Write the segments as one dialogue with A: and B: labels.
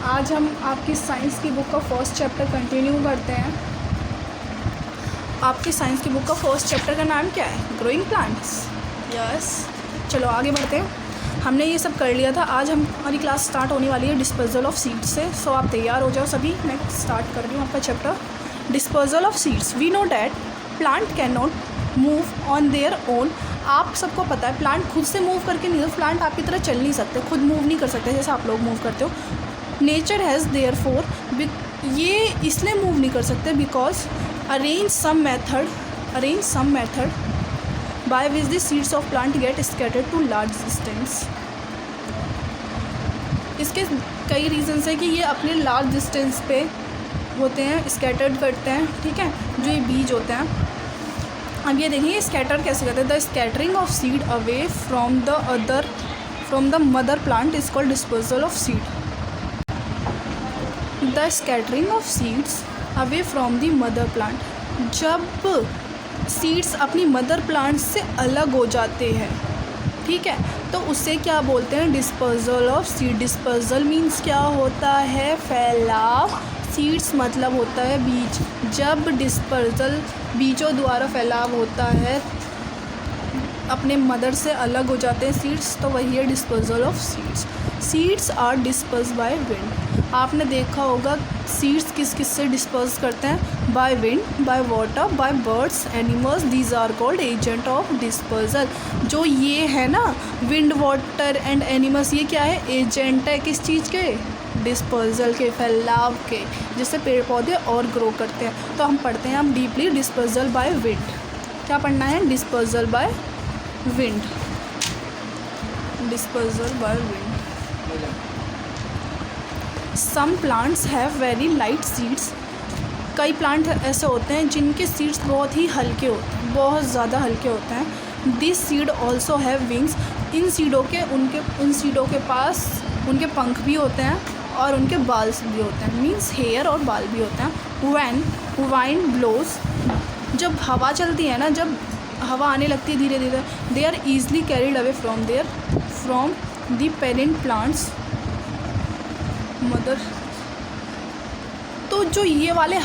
A: आज हम आपकी साइंस की बुक का फर्स्ट चैप्टर कंटिन्यू करते हैं। आपकी साइंस की बुक का फर्स्ट चैप्टर का नाम क्या है? Growing plants. यस, चलो आगे बढ़ते हैं। हमने ये सब कर लिया था। आज हमारी क्लास स्टार्ट होने वाली है डिस्पोजल ऑफ सीड्स से। सो आप तैयार हो जाओ सभी। मैं स्टार्ट कर रही हूँ आपका chapter disposal of seeds. We know that plant can not move on their own. आप सबको पता है प्लांट खुद से मूव करके नहीं, प्लांट आपकी तरह चल नहीं सकते, खुद मूव नहीं कर सकते जैसे आप लोग मूव करते हो। नेचर हैज़ देयर फोर, ये इसलिए मूव नहीं कर सकते because arrange some method by which the seeds of plant get scattered to large distance. इसके कई रीजंस है कि ये अपने लार्ज डिस्टेंस पे होते हैं, स्कैटर्ड करते हैं, ठीक है, जो ये बीज होते हैं। अब ये देखिए स्कैटर कैसे करते हैं। The scattering of seed away from the mother plant is called disposal of seed. The scattering of seeds away from the mother plant, जब सीड्स अपनी मदर प्लांट से अलग हो जाते हैं, ठीक है, तो उसे क्या बोलते हैं? Disposal of seed. Disposal means क्या होता है? फैलाव। सीड्स मतलब होता है बीज। जब डिस्पर्जल बीजों द्वारा फैलाव होता है, अपने मदर से अलग हो जाते हैं सीड्स, तो वही है disposal of seeds. Seeds are disperse by wind. आपने देखा होगा सीड्स किस किस से डिस्पर्स करते हैं? By wind, by water, by birds, animals. These are called agent of dispersal. जो ये है ना विंड, वाटर एंड एनिमल्स, ये क्या है? एजेंट है किस चीज़ के? डिस्पर्जल के, फैलाव के, जिससे पेड़ पौधे और ग्रो करते हैं। तो हम पढ़ते हैं हम डीपली डिस्पर्जल बाय विंड। क्या पढ़ना है? Dispersal by wind. Dispersal by wind. Some plants have very light seeds. कई प्लांट ऐसे होते हैं जिनके सीड्स बहुत ही हल्के होते हैं, बहुत ज़्यादा हल्के होते हैं। This seed also have wings. उन सीडों के पास उनके पंख भी होते हैं और उनके बाल भी होते हैं, मीन्स हेयर और बाल भी होते हैं। व्हेन वाइंड ब्लोज, जब हवा चलती है ना, जब हवा आने लगती है धीरे धीरे, they are easily carried away from the parent plants mother. तो जो ये वाले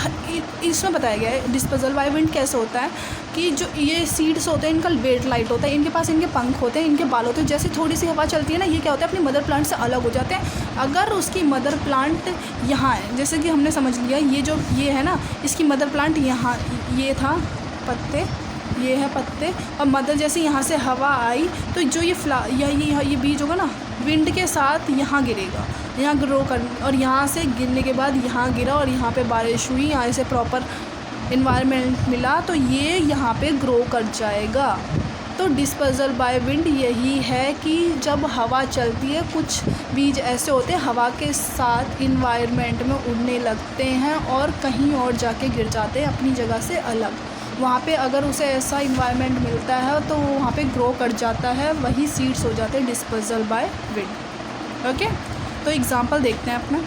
A: इसमें बताया गया है डिस्पोजल बाय विंड कैसे होता है कि जो ये सीड्स होते हैं इनका वेट लाइट होता है, इनके पास इनके पंख होते हैं, इनके बाल होते हैं। जैसे थोड़ी सी हवा चलती है ना, ये क्या होता है? अपनी मदर प्लांट से अलग हो जाते हैं। अगर उसकी मदर प्लांट यहाँ है, जैसे कि हमने समझ लिया ये है ना, इसकी मदर प्लांट यहाँ, ये था पत्ते, ये है पत्ते, और मदर जैसे यहाँ से हवा आई तो जो ये बीज होगा ना, विंड के साथ यहाँ गिरेगा, यहाँ ग्रो कर, और यहाँ से गिरने के बाद यहाँ गिरा और यहाँ पे बारिश हुई, यहाँ से प्रॉपर इन्वायरमेंट मिला, तो ये यहाँ पे ग्रो कर जाएगा। तो डिस्पोजल बाय विंड यही है कि जब हवा चलती है, कुछ बीज ऐसे होते हैं हवा के साथ इन्वायरमेंट में उड़ने लगते हैं और कहीं और जाके गिर जाते हैं अपनी जगह से अलग। वहाँ पे अगर उसे ऐसा इन्वायरमेंट मिलता है तो वो वहाँ पे ग्रो कर जाता है, वही सीड्स हो जाते हैं डिस्पोजल बाय विंड। ओके, तो एग्जांपल देखते हैं अपना।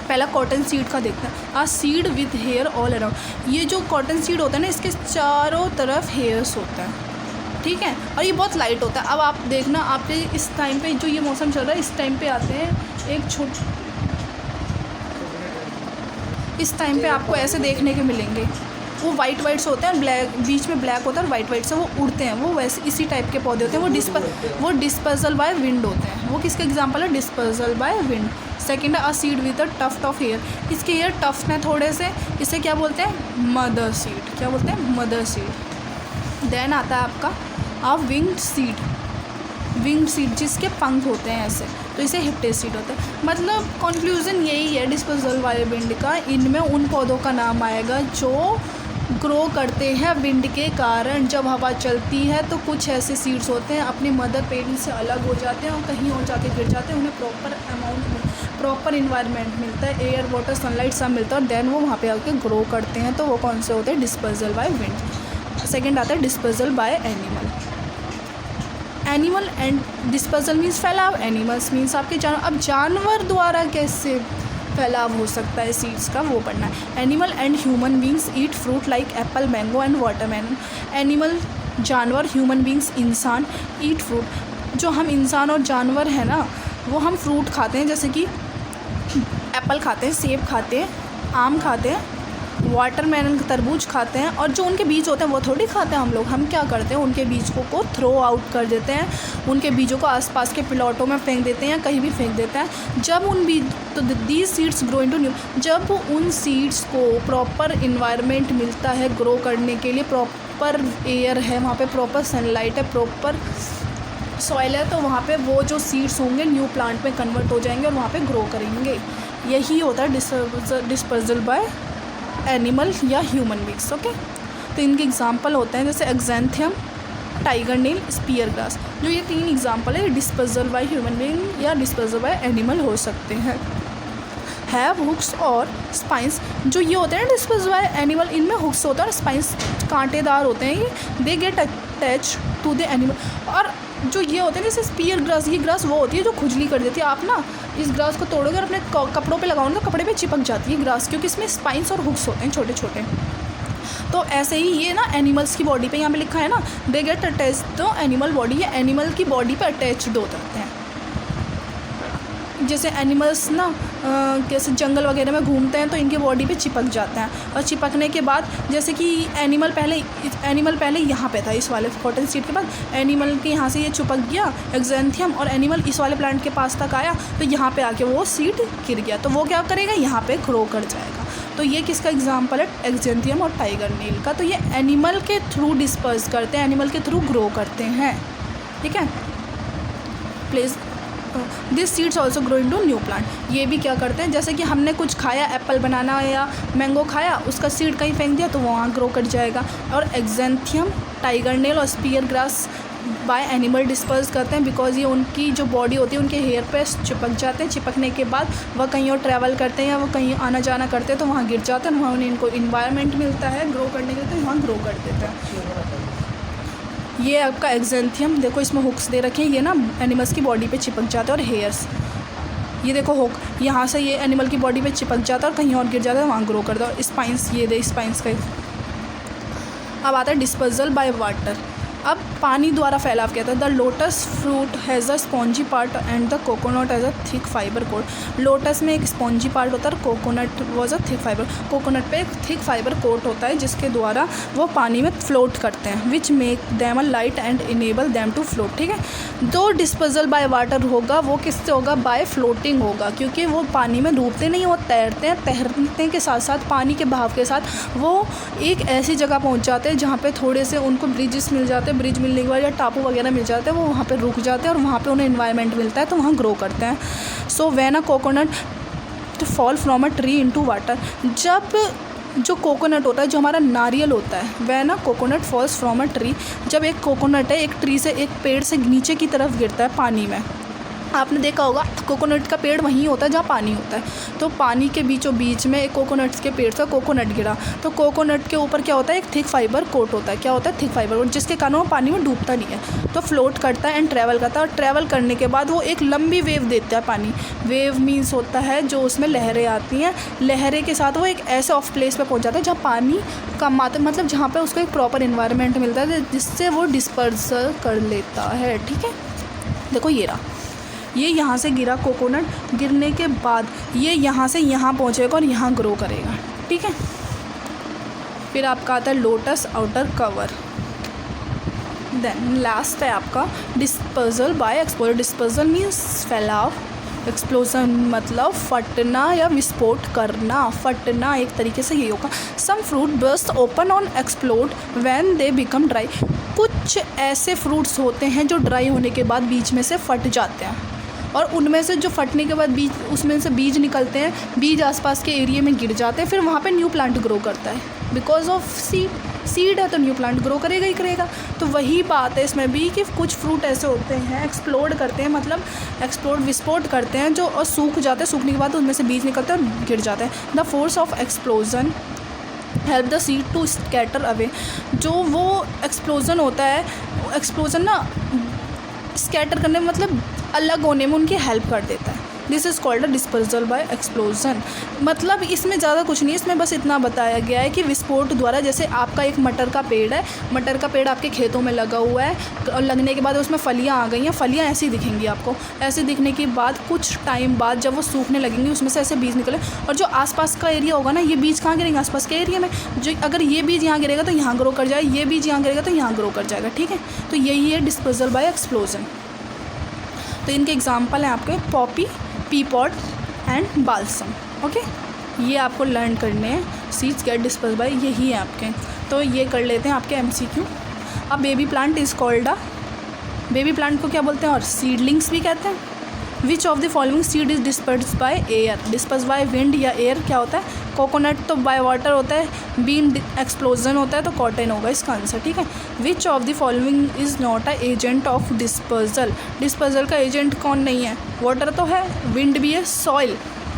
A: पहला कॉटन सीड का देखते हैं। A seed with hair all around. ये जो कॉटन सीड होता है ना, इसके चारों तरफ हेयर्स होता है, ठीक है, और ये बहुत लाइट होता है। अब आप देखना, आपके इस टाइम पे जो ये मौसम चल रहा है, इस टाइम पे आते हैं इस टाइम पे आपको ऐसे देखने के मिलेंगे, वो वाइट से होते हैं, ब्लैक बीच में ब्लैक होता है और वाइट से वो उड़ते हैं, वो वैसे इसी टाइप के पौधे होते हैं। वो डिस्पोजल बाय विंड होते हैं। वो किसका एग्जांपल है? Disposal by wind. सेकंड है a seed with a tuft of hair. इसके हेयर टफ्ट हैं थोड़े से, इसे क्या बोलते हैं? Mother seed. क्या बोलते हैं? Mother seed. देन आता है आपका अ विंग्ड सीड, जिसके पंख होते हैं ऐसे, तो इसे हिप्टेस सीड होता है। मतलब कंक्लूजन यही है डिस्पोजल बाय विंड का, इनमें उन पौधों का नाम आएगा जो ग्रो करते हैं विंड के कारण। जब हवा चलती है तो कुछ ऐसे सीड्स होते हैं अपने मदर पेरेंट से अलग हो जाते हैं और कहीं और जाके गिर जाते हैं, उन्हें प्रॉपर इन्वायरमेंट मिलता है, एयर वाटर सनलाइट सब मिलता है, और देन वो वहाँ पे आके ग्रो करते हैं। तो वो कौन से होते हैं? Disposal by wind. सेकेंड आता है disposal by animal and disposal means फैलाव, एनिमल्स मीन्स आपके जानवर। अब जानवर द्वारा कैसे फैलाव हो सकता है सीड्स का, वो पढ़ना है। Animal and human beings eat fruit like Apple, mango and watermelon. Animal जानवर, ह्यूमन बींग्स इंसान, ईट फ्रूट। जो हम इंसान और जानवर हैं ना, वो हम फ्रूट खाते हैं, जैसे कि एप्पल खाते हैं, सेब खाते हैं, आम खाते हैं, वाटरमेलन तरबूज खाते हैं, और जो उनके बीज होते हैं वो थोड़ी खाते हैं हम लोग। हम क्या करते हैं, उनके बीज को थ्रो आउट कर देते हैं, उनके बीजों को आसपास के प्लॉटों में फेंक देते हैं या कहीं भी फेंक देते हैं। जब उन बीज तो these seeds grow into new, जब उन सीड्स को प्रॉपर इन्वायरमेंट मिलता है ग्रो करने के लिए, प्रॉपर एयर है वहाँ पे, प्रॉपर सनलाइट है, प्रॉपर सॉइल है, तो वहाँ पे वो जो सीड्स होंगे न्यू प्लांट में कन्वर्ट हो जाएंगे और वहाँ पे ग्रो करेंगे। यही होता है डिस्पर्सल बाय एनिमल या ह्यूमन बींग्स। ओके, तो इनके एग्जांपल होते हैं जैसे एक्जेंथियम, टाइगर नील, स्पीयर ग्रास। जो ये 3 एग्जांपल है डिस्पर्सल बाय ह्यूमन बींग या डिस्पर्सल बाय एनिमल हो सकते हैं। हैव हुक्स और स्पाइंस, जो ये होते हैं डिस्पर्सल बाय एनिमल, इनमें हुक्स होता है और स्पाइंस कांटेदार होते हैं, ये they get attach to the animal. और जो ये होते हैं जैसे स्पीयर ग्रास, ये ग्रास वो होती है जो खुजली कर देती है। आप ना इस ग्रास को तोड़ोगे और अपने कपड़ों पे लगाओगे तो कपड़े पे चिपक जाती है ग्रास, क्योंकि इसमें स्पाइंस और हुक्स होते हैं छोटे छोटे। तो ऐसे ही ये ना एनिमल्स की बॉडी पे यहाँ पे लिखा है ना, they get attach to animal body, ये एनिमल की बॉडी पे अटैच्ड हो जाते हैं। जैसे एनिमल्स ना कैसे जंगल वगैरह में घूमते हैं तो इनके बॉडी पे चिपक जाते हैं, और चिपकने के बाद जैसे कि एनिमल पहले यहाँ पे था, इस वाले कॉटन सीड के बाद एनिमल के यहाँ से ये चिपक गया एक्जेंथियम, और एनिमल इस वाले प्लांट के पास तक आया तो यहाँ पे आके वो सीड गिर गया, तो वो क्या करेगा, यहाँ पे ग्रो कर जाएगा। तो ये किसका एग्जाम्पल है, एक्जेंथियम और टाइगर नील का। तो ये एनिमल के थ्रू डिस्पर्स करते हैं, एनिमल के थ्रू ग्रो करते हैं। ठीक है, please this seeds also grow into new plant. ये भी क्या करते हैं, जैसे कि हमने कुछ खाया, एप्पल बनाना या मैंगो खाया, उसका सीड कहीं फेंक दिया तो वहाँ ग्रो कर जाएगा। और एक्जेंथियम, टाइगर नेल और spear grass by animal disperse करते हैं, बिकॉज ये उनकी जो बॉडी होती है उनके हेयर पे चिपक जाते हैं, चिपकने के बाद वह कहीं और ट्रैवल करते हैं या वो कहीं आना जाना करते हैं तो वहाँ गिर जाते हैं, वहाँ उन्हें इनको इन्वायरमेंट मिलता है ग्रो करने के लिए, तो वहाँ ग्रो कर देते हैं। ये आपका एक्जेंथियम, देखो इसमें हुक्स दे रखे हैं, ये ना एनिमल्स की बॉडी पे चिपक जाते हैं, और हेयर्स, ये देखो हुक, यहाँ से ये एनिमल की बॉडी पे चिपक जाता है और कहीं और गिर जाता है, वहाँ ग्रो करता है। और स्पाइंस, ये दे स्पाइंस का। अब आता है डिस्पर्सल बाय वाटर। अब पानी द्वारा फैलाव किया था। The lotus fruit has a spongy part and the coconut has a thick fibre coat. Lotus में एक स्पॉन्जी पार्ट होता है और coconut was a thick fibre. Coconut पे एक थिक फाइबर कोट होता है जिसके द्वारा वो पानी में फ्लोट करते हैं, which make them a light and enable them to float. ठीक है, जो डिस्पर्सल बाय वाटर होगा वो किससे होगा, बाय फ्लोटिंग होगा, क्योंकि वो पानी में डूबते नहीं, वो तैरते हैं। तैरने के साथ साथ पानी के बहाव के साथ वो एक ऐसी जगह पहुँच जाते हैं जहाँ पे थोड़े से उनको ब्रिजेस मिल जाते हैं, ब्रिज मिलने के बाद या टापू वगैरह मिल जाते हैं, वो वहाँ पे रुक जाते हैं और वहाँ पे उन्हें इन्वायरमेंट मिलता है तो वहाँ ग्रो करते हैं। So when a coconut fall from a tree into water, जब जो कोकोनट होता है, जो हमारा नारियल होता है, when a coconut falls from a tree, जब एक कोकोनट है एक ट्री से, एक पेड़ से नीचे की तरफ गिरता है पानी में। आपने देखा होगा कोकोनट का पेड़ वहीं होता है जहाँ पानी होता है, तो पानी के बीचों बीच में एक कोकोनट के पेड़ से कोकोनट गिरा, तो कोकोनट के ऊपर क्या होता है, एक थिक फाइबर कोट होता है। क्या होता है, थिक फाइबर कोट, जिसके कारण वो पानी में डूबता नहीं है, तो फ्लोट करता है एंड ट्रैवल करता है। और ट्रैवल करने के बाद वो एक लंबी वेव देता है पानी। वेव मीन्स होता है जो उसमें लहरें आती हैं, लहरें के साथ वो एक ऐसे ऑफ प्लेस पर पहुँच जाता है जहाँ पानी कम आता है, मतलब जहाँ पर उसको एक प्रॉपर इन्वायरमेंट मिलता है जिससे वो डिस्पर्स कर लेता है। ठीक है, देखो ये रहा, ये यहाँ से गिरा कोकोनट, गिरने के बाद ये यहाँ से यहाँ पहुँचेगा और यहाँ ग्रो करेगा। ठीक है, फिर आपका आता है lotus outer cover. Then last है आपका dispersal by exposure. Dispersal means फैलाव, एक्सप्लोजन मतलब फटना या विस्फोट करना। फटना एक तरीके से ये होगा। Some fruit burst open on explode when they become dry. कुछ ऐसे फ्रूट्स होते हैं जो ड्राई होने के बाद बीच में से फट जाते हैं, और उनमें से जो फटने के बाद बीज, उसमें से बीज निकलते हैं, बीज आसपास के एरिया में गिर जाते हैं, फिर वहाँ पे न्यू प्लांट ग्रो करता है। बिकॉज ऑफ सीड है तो न्यू प्लांट ग्रो करेगा ही करेगा। तो वही बात है इसमें भी कि कुछ फ्रूट ऐसे होते हैं एक्सप्लोड करते हैं, मतलब विस्फोट करते हैं, जो और सूख जाते हैं, सूखने के बाद उनमें से बीज निकलते हैं और गिर जाते हैं। The force of explosion help the seed to scatter away. जो वो एक्सप्लोजन होता है, एक्सप्लोजन ना स्कैटर करने में मतलब अलग होने में उनकी हेल्प कर देता है। This is called a dispersal by explosion. मतलब इसमें ज़्यादा कुछ नहीं, इसमें बस इतना बताया गया है कि विस्फोट द्वारा, जैसे आपका एक मटर का पेड़ है, मटर का पेड़ आपके खेतों में लगा हुआ है और लगने के बाद उसमें फलियाँ आ गई हैं, फलियाँ ऐसी दिखेंगी आपको, ऐसे दिखने के बाद कुछ टाइम बाद जब वो सूखने लगेंगी उसमें से ऐसे बीज निकले, और जो आसपास का एरिया होगा ना, ये बीज कहाँ गिरेंगे, आसपास के एरिया में। जो अगर ये बीज यहाँ गिरेगा तो यहाँ ग्रो कर जाएगा, ये बीज यहाँ गिरेगा तो यहाँ ग्रो कर जाएगा, ठीक है। तो यही है डिस्पर्सल बाय एक्सप्लोजन। तो इनके एग्जाम्पल हैं आपके पॉपी, पीपॉट एंड बाल्सम। ओके, ये आपको लर्न करने हैं। सीड्स गेट डिस्पर्स बाय, यही है आपके। तो ये कर लेते हैं आपके MCQ। अब baby plant is called a, baby plant को क्या बोलते हैं, और सीडलिंग्स भी कहते हैं। Which of the following seed is disperse by air, disperse by wind या एयर क्या होता है। कोकोनट तो बाय वाटर होता है, बीन एक्सप्लोजन होता है, तो कॉटन होगा इसका आंसर, ठीक है। Which of the following is not a agent of dispersal, dispersal का एजेंट कौन नहीं है, वाटर तो है, विंड भी है, सॉइल,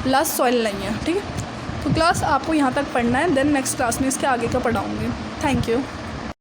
A: लास्ट सॉइल नहीं है, ठीक है। तो क्लास आपको यहाँ तक पढ़ना है, देन नेक्स्ट क्लास में इसके आगे का पढ़ाऊँगी। Thank you.